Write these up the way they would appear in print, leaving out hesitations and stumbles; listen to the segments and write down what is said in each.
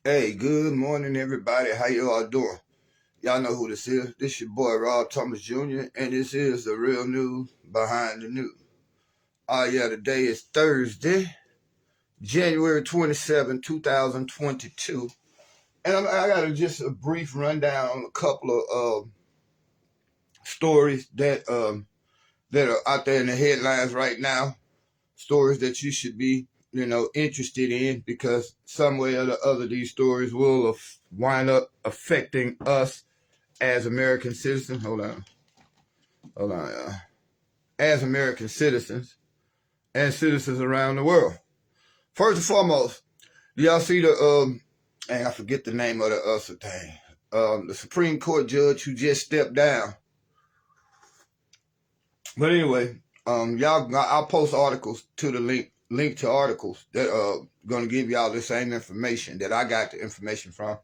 Hey, good morning, everybody. How you all doing? Y'all know who this is. This your boy, Rob Thomas Jr., and this is the real news behind the news. Yeah, today is Thursday, January 27, 2022. And I got just a brief rundown on a couple of stories that are out there in the headlines right now. Stories that you should be, interested in, because some way or the other, these stories will wind up affecting us as American citizens. Hold on, y'all. As American citizens and citizens around the world. First and foremost, do y'all see I forget the name of the Supreme Court judge who just stepped down. But anyway, I'll post articles to the link to articles that are going to give y'all the same information that I got the information from.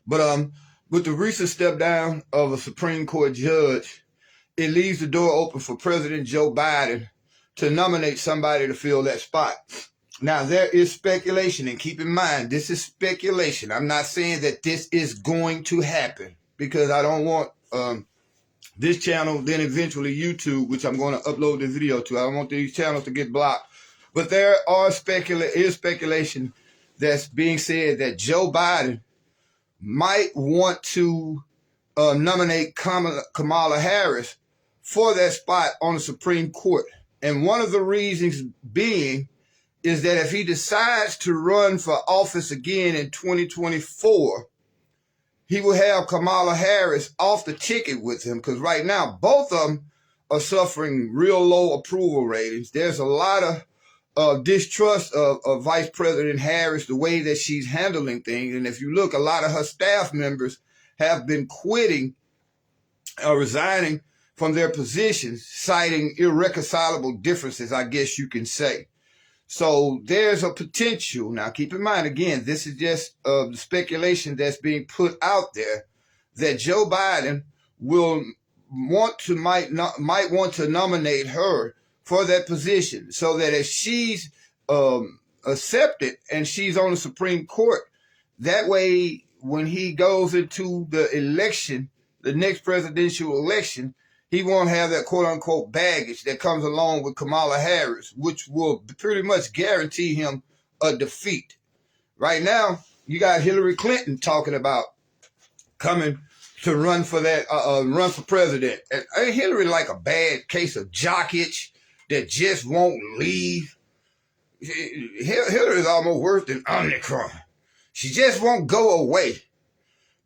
But with the recent step down of a Supreme Court judge, it leaves the door open for President Joe Biden to nominate somebody to fill that spot. Now, there is speculation, and keep in mind, this is speculation. I'm not saying that this is going to happen, because I don't want this channel, then eventually YouTube, which I'm going to upload this video to. I don't want these channels to get blocked. But there is speculation that's being said that Joe Biden might want to nominate Kamala Harris for that spot on the Supreme Court. And one of the reasons being is that if he decides to run for office again in 2024, he will have Kamala Harris off the ticket with him, because right now both of them are suffering real low approval ratings. There's a lot of distrust of Vice President Harris, the way that she's handling things. And if you look, a lot of her staff members have been quitting or resigning from their positions, citing irreconcilable differences, I guess you can say. So there's a potential. Now, keep in mind, again, this is just the speculation that's being put out there, that Joe Biden might want to nominate her for that position, so that if she's accepted and she's on the Supreme Court, that way when he goes into the election, the next presidential election, he won't have that quote-unquote baggage that comes along with Kamala Harris, which will pretty much guarantee him a defeat. Right now, you got Hillary Clinton talking about coming to run for president. And Hillary like a bad case of jock itch that just won't leave. Hillary is almost worse than Omicron. She just won't go away.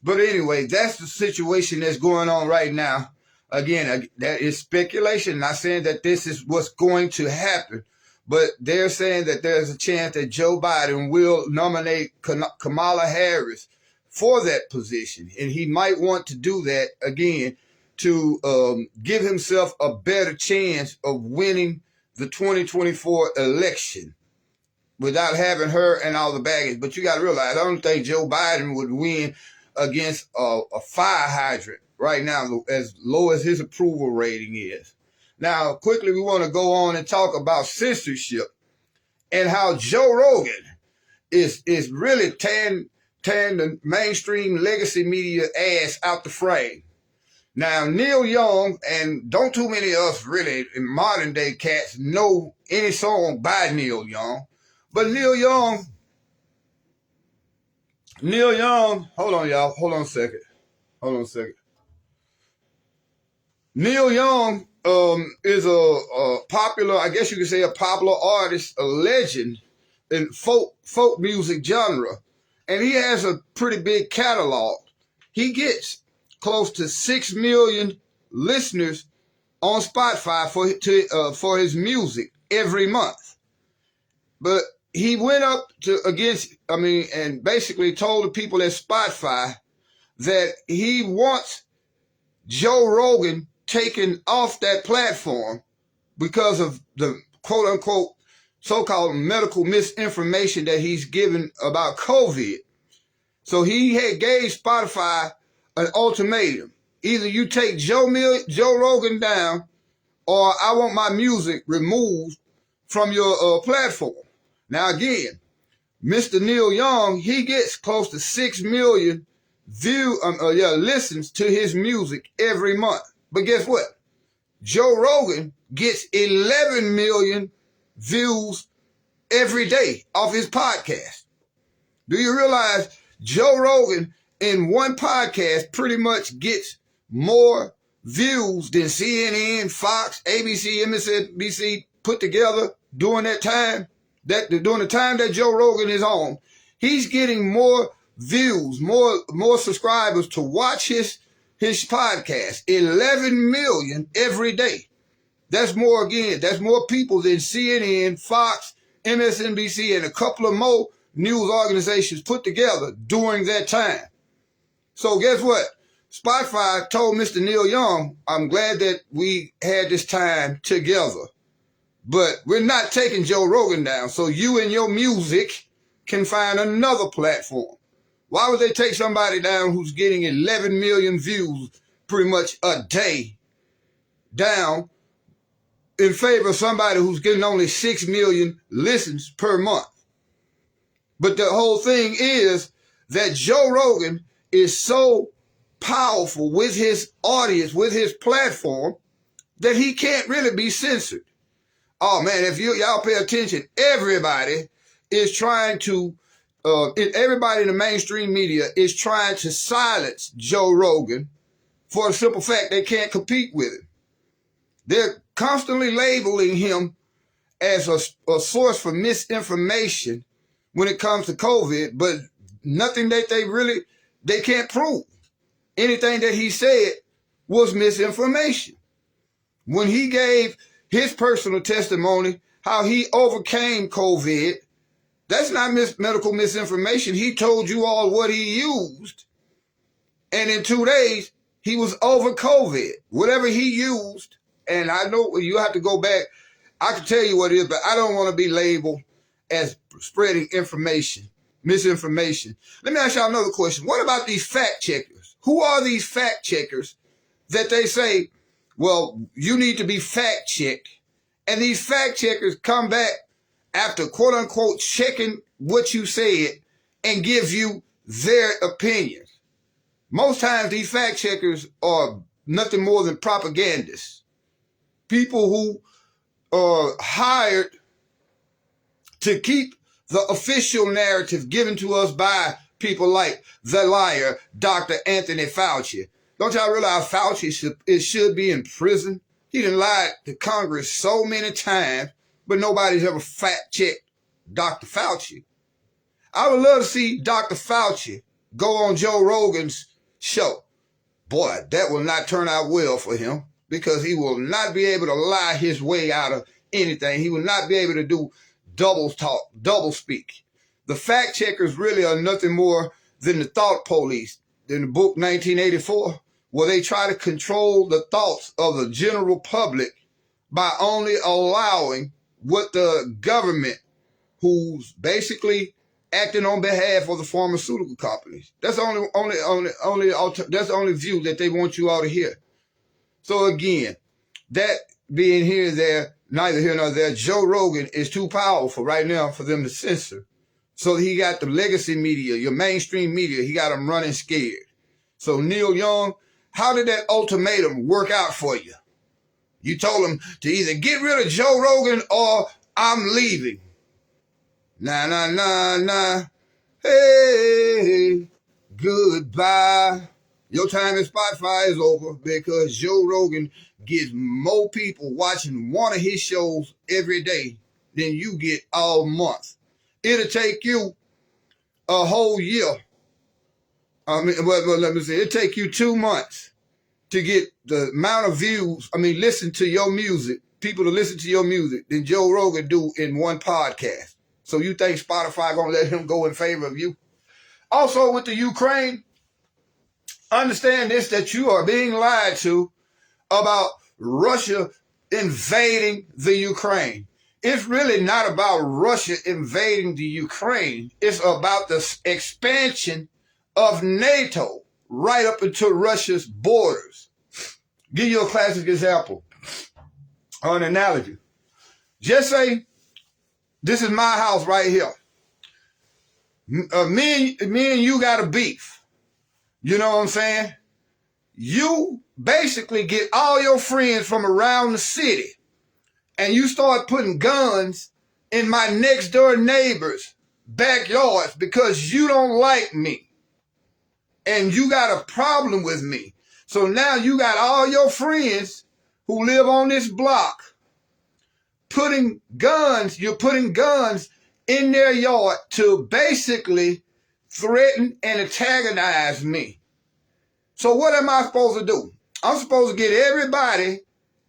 But anyway, that's the situation that's going on right now. Again, that is speculation. Not saying that this is what's going to happen, but they're saying that there's a chance that Joe Biden will nominate Kamala Harris for that position. And he might want to do that, again, to give himself a better chance of winning the 2024 election without having her and all the baggage. But you got to realize, I don't think Joe Biden would win against a fire hydrant right now, as low as his approval rating is. Now, quickly, we want to go on and talk about censorship and how Joe Rogan is really tearing the mainstream legacy media ass out the frame. Now, Neil Young, and don't too many of us really in modern day cats know any song by Neil Young, but Neil Young, hold on, y'all. Hold on a second. Neil Young is a popular, I guess you could say a popular artist, a legend in folk music genre. And he has a pretty big catalog. He gets close to 6 million listeners on Spotify for his music every month. But he went up and basically told the people at Spotify that he wants Joe Rogan taken off that platform because of the quote-unquote so-called medical misinformation that he's given about COVID. So he had gave Spotify an ultimatum. Either you take Joe Rogan down, or I want my music removed from your platform. Now again, Mr. Neil Young, he gets close to 6 million listens to his music every month. But guess what? Joe Rogan gets 11 million views every day off his podcast. Do you realize Joe Rogan in one podcast pretty much gets more views than CNN, Fox, ABC, MSNBC put together during that time? During the time that Joe Rogan is on, he's getting more views, more subscribers to watch his podcast. 11 million every day. That's more people than CNN, Fox, MSNBC, and a couple of more news organizations put together during that time. So guess what? Spotify told Mr. Neil Young, I'm glad that we had this time together, but we're not taking Joe Rogan down, so you and your music can find another platform. Why would they take somebody down who's getting 11 million views pretty much a day down in favor of somebody who's getting only 6 million listens per month? But the whole thing is that Joe Rogan is so powerful with his audience, with his platform, that he can't really be censored. Oh man, if y'all pay attention, everybody is trying to, everybody in the mainstream media is trying to silence Joe Rogan for the simple fact they can't compete with him. They're constantly labeling him as a source for misinformation when it comes to COVID, but nothing that they can't prove. Anything that he said was misinformation. When he gave his personal testimony, how he overcame COVID, that's not medical misinformation. He told you all what he used, and in 2 days, he was over COVID. Whatever he used, and I know you have to go back. I can tell you what it is, but I don't want to be labeled as spreading misinformation. Let me ask y'all another question. What about these fact checkers? Who are these fact checkers that they say, well, you need to be fact checked? And these fact checkers come back after quote unquote checking what you said and give you their opinions. Most times these fact checkers are nothing more than propagandists. People who are hired to keep the official narrative given to us by people like the liar, Dr. Anthony Fauci. Don't y'all realize Fauci should be in prison? He done lied to Congress so many times, but nobody's ever fact-checked Dr. Fauci. I would love to see Dr. Fauci go on Joe Rogan's show. Boy, that will not turn out well for him because he will not be able to lie his way out of anything. He will not be able to do double talk, double speak. The fact checkers really are nothing more than the thought police in the book 1984, where they try to control the thoughts of the general public by only allowing what the government, who's basically acting on behalf of the pharmaceutical companies. That's that's the only view that they want you all to hear. So again, that being here, there, neither here nor there, Joe Rogan is too powerful right now for them to censor. So he got the legacy media, your mainstream media, he got them running scared. So Neil Young, how did that ultimatum work out for you? You told him to either get rid of Joe Rogan or I'm leaving. Nah. Hey, goodbye. Your time at Spotify is over because Joe Rogan gets more people watching one of his shows every day than you get all month. It'll take you a whole year. Let me say, it'll take you 2 months to get the amount of views, listen to your music, people to listen to your music than Joe Rogan do in one podcast. So you think Spotify gonna let him go in favor of you? Also with the Ukraine, understand this, that you are being lied to about Russia invading the Ukraine. It's really not about Russia invading the Ukraine. It's about the expansion of NATO right up into Russia's borders. Give you a classic example, or an analogy. Just say, this is my house right here. Me and you got a beef. You know what I'm saying? You basically get all your friends from around the city and you start putting guns in my next door neighbor's backyards because you don't like me and you got a problem with me. So now you got all your friends who live on this block you're putting guns in their yard to basically threaten and antagonize me. So what am I supposed to do? I'm supposed to get everybody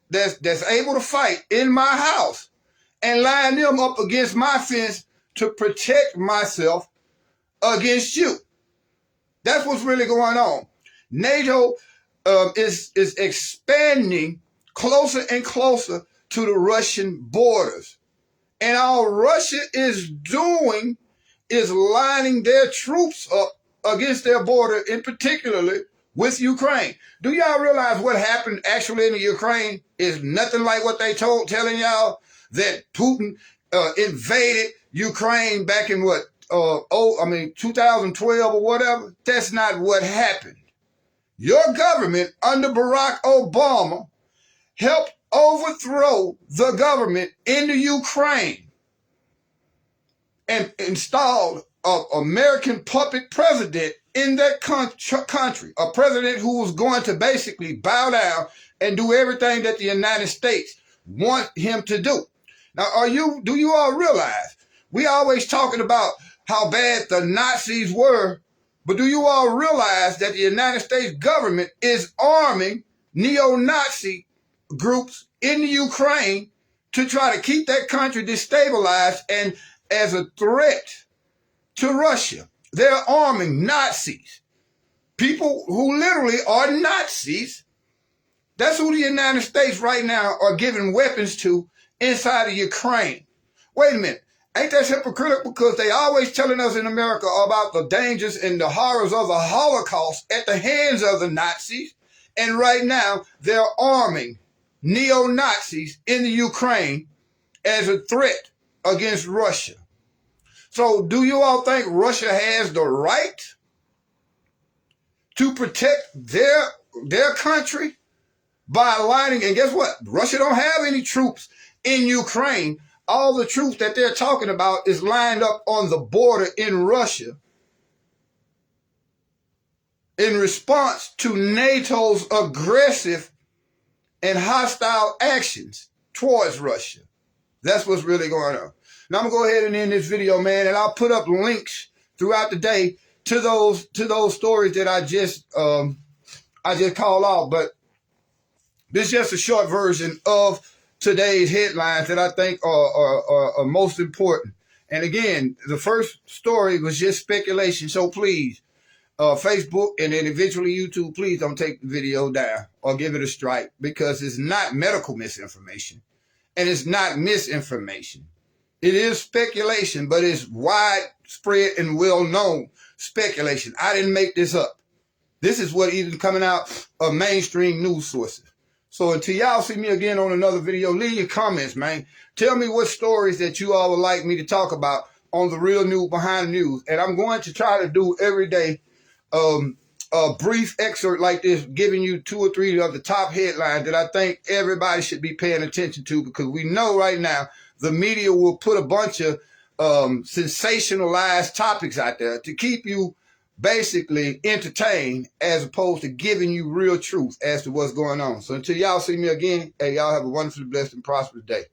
that's able to fight in my house and line them up against my fence to protect myself against you. That's what's really going on. NATO is expanding closer and closer to the Russian borders. And all Russia is doing is lining their troops up against their border, in particularly with Ukraine. Do y'all realize what happened actually in the Ukraine is nothing like what they telling y'all, that Putin invaded Ukraine back in 2012 or whatever? That's not what happened. Your government under Barack Obama helped overthrow the government in the Ukraine and installed an American puppet president in that country, a president who was going to basically bow down and do everything that the United States want him to do. Now, do you all realize, we always talking about how bad the Nazis were, but do you all realize that the United States government is arming neo-Nazi groups in the Ukraine to try to keep that country destabilized and as a threat to Russia? They're arming Nazis, people who literally are Nazis. That's who the United States right now are giving weapons to inside of Ukraine. Wait a minute. Ain't that hypocritical? Because they always telling us in America about the dangers and the horrors of the Holocaust at the hands of the Nazis. And right now, they're arming neo-Nazis in the Ukraine as a threat against Russia. So do you all think Russia has the right to protect their country by aligning? And guess what? Russia don't have any troops in Ukraine. All the troops that they're talking about is lined up on the border in Russia in response to NATO's aggressive and hostile actions towards Russia. That's what's really going on. Now I'm gonna go ahead and end this video, man, and I'll put up links throughout the day to those stories that I just called out. But this is just a short version of today's headlines that I think are most important. And again, the first story was just speculation. So please, Facebook and then eventually YouTube, please don't take the video down or give it a strike, because it's not medical misinformation and it's not misinformation. It is speculation, but it's widespread and well-known speculation. I didn't make this up. This is what even coming out of mainstream news sources. So until y'all see me again on another video, leave your comments, man. Tell me what stories that you all would like me to talk about on The Real News Behind the News. And I'm going to try to do every day a brief excerpt like this, giving you 2 or 3 of the top headlines that I think everybody should be paying attention to, because we know right now the media will put a bunch of sensationalized topics out there to keep you basically entertained, as opposed to giving you real truth as to what's going on. So until y'all see me again, hey, y'all have a wonderfully blessed and prosperous day.